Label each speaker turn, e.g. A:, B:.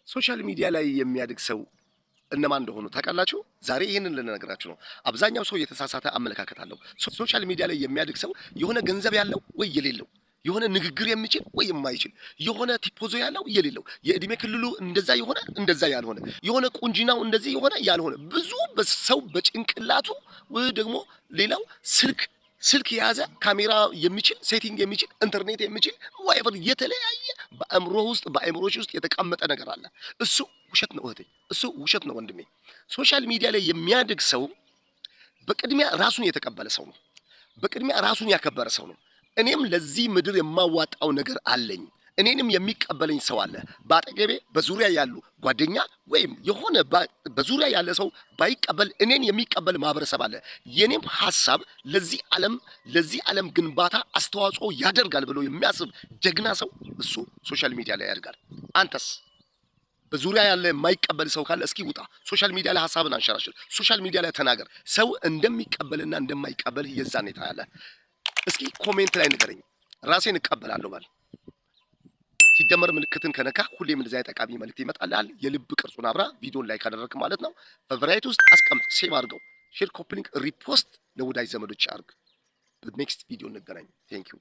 A: ሶሻል ሚዲያ ላይ የሚያድግ ሰው እነማን እንደሆኑ ታውቃላችሁ? ዛሬ ይህንን ልነግራችሁ ነው። አብዛኛው ሰው የተሳሳተ አመለካከት አለው። ሶሻል ሚዲያ ላይ የሚያድግ ሰው የሆነ ገንዘብ ያለው ወይ የሌለው፣ የሆነ ንግግር የሚችል ወይ የማይችል፣ የሆነ ቲፖዞ ያለው የሌለው፣ የእድሜ ክልሉ እንደዛ የሆነ እንደዛ ያልሆነ፣ የሆነ ቁንጅናው እንደዚህ የሆነ ያልሆነ፣ ብዙ ሰው በጭንቅላቱ ወይ ደግሞ ሌላው ስልክ የያዘ ካሜራ የሚችል ሴቲንግ የሚችል ኢንተርኔት የሚችል ዋይበር የተለያየ በአእምሮች ውስጥ የተቀመጠ ነገር አለ። እሱ ውሸት ነው እህቴ፣ እሱ ውሸት ነው ወንድሜ። ሶሻል ሚዲያ ላይ የሚያድግ ሰው በቅድሚያ ራሱን የተቀበለ ሰው ነው። በቅድሚያ ራሱን ያከበረ ሰው ነው። እኔም ለዚህ ምድር የማዋጣው ነገር አለኝ፣ እኔንም የሚቀበለኝ ሰው አለ። በአጠገቤ በዙሪያ ያሉ ጓደኛ ወይም የሆነ በዙሪያ ያለ ሰው ባይቀበል እኔን የሚቀበል ማህበረሰብ አለ። የኔም ሐሳብ ለዚህ ዓለም ግንባታ አስተዋጽኦ ያደርጋል ብሎ የሚያስብ ጀግና ሰው እሱ ሶሻል ሚዲያ ላይ ያደርጋል። አንተስ በዙሪያ ያለ የማይቀበል ሰው ካለ እስኪ ውጣ፣ ሶሻል ሚዲያ ላይ ሐሳብን አንሸራሽር፣ ሶሻል ሚዲያ ላይ ተናገር። ሰው እንደሚቀበልና እንደማይቀበል የዛኔ ታያለህ። እስኪ ኮሜንት ላይ ንገረኝ። ራሴን እቀበላለሁ ባል ሲደመር ምልክትን ከነካ ሁሌም እንደዚያ ጠቃሚ መልእክት ይመጣልሃል። የልብ ቅርጹን አብራ ቪዲዮን ላይክ አደረክ ማለት ነው። ፌቨራይት ውስጥ አስቀምጥ፣ ሴቭ አድርገው፣ ሼር፣ ኮፒ ሊንክ፣ ሪፖስት ለወዳጅ ዘመዶች አድርግ። በኔክስት ቪዲዮ እንገናኝ። ቴንክ ዩ